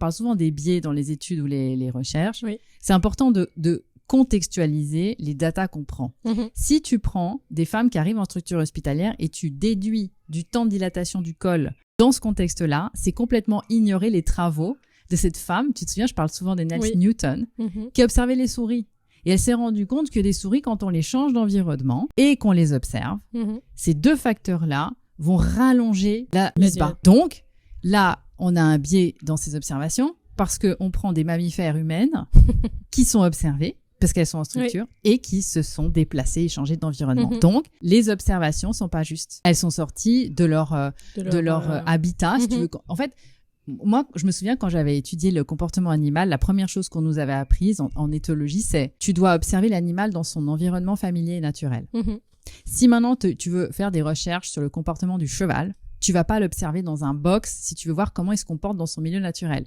parle souvent des biais dans les études ou les recherches. Oui. C'est important de contextualiser les datas qu'on prend. Si tu prends des femmes qui arrivent en structure hospitalière et tu déduis du temps de dilatation du col dans ce contexte-là, c'est complètement ignorer les travaux de cette femme. Tu te souviens, je parle souvent d'Anneliese Newton, qui a observé les souris. Et elle s'est rendue compte que les souris, quand on les change d'environnement et qu'on les observe, ces deux facteurs-là vont rallonger la mise bas. Donc, là, on a un biais dans ces observations parce qu'on prend des mammifères humaines qui sont observées parce qu'elles sont en structure et qui se sont déplacées et changées d'environnement. Donc, les observations sont pas justes. Elles sont sorties de leur habitat, si tu veux. En fait, moi, je me souviens quand j'avais étudié le comportement animal, la première chose qu'on nous avait apprise en éthologie, c'est tu dois observer l'animal dans son environnement familier et naturel. Si maintenant tu veux faire des recherches sur le comportement du cheval, tu vas pas l'observer dans un box si tu veux voir comment il se comporte dans son milieu naturel.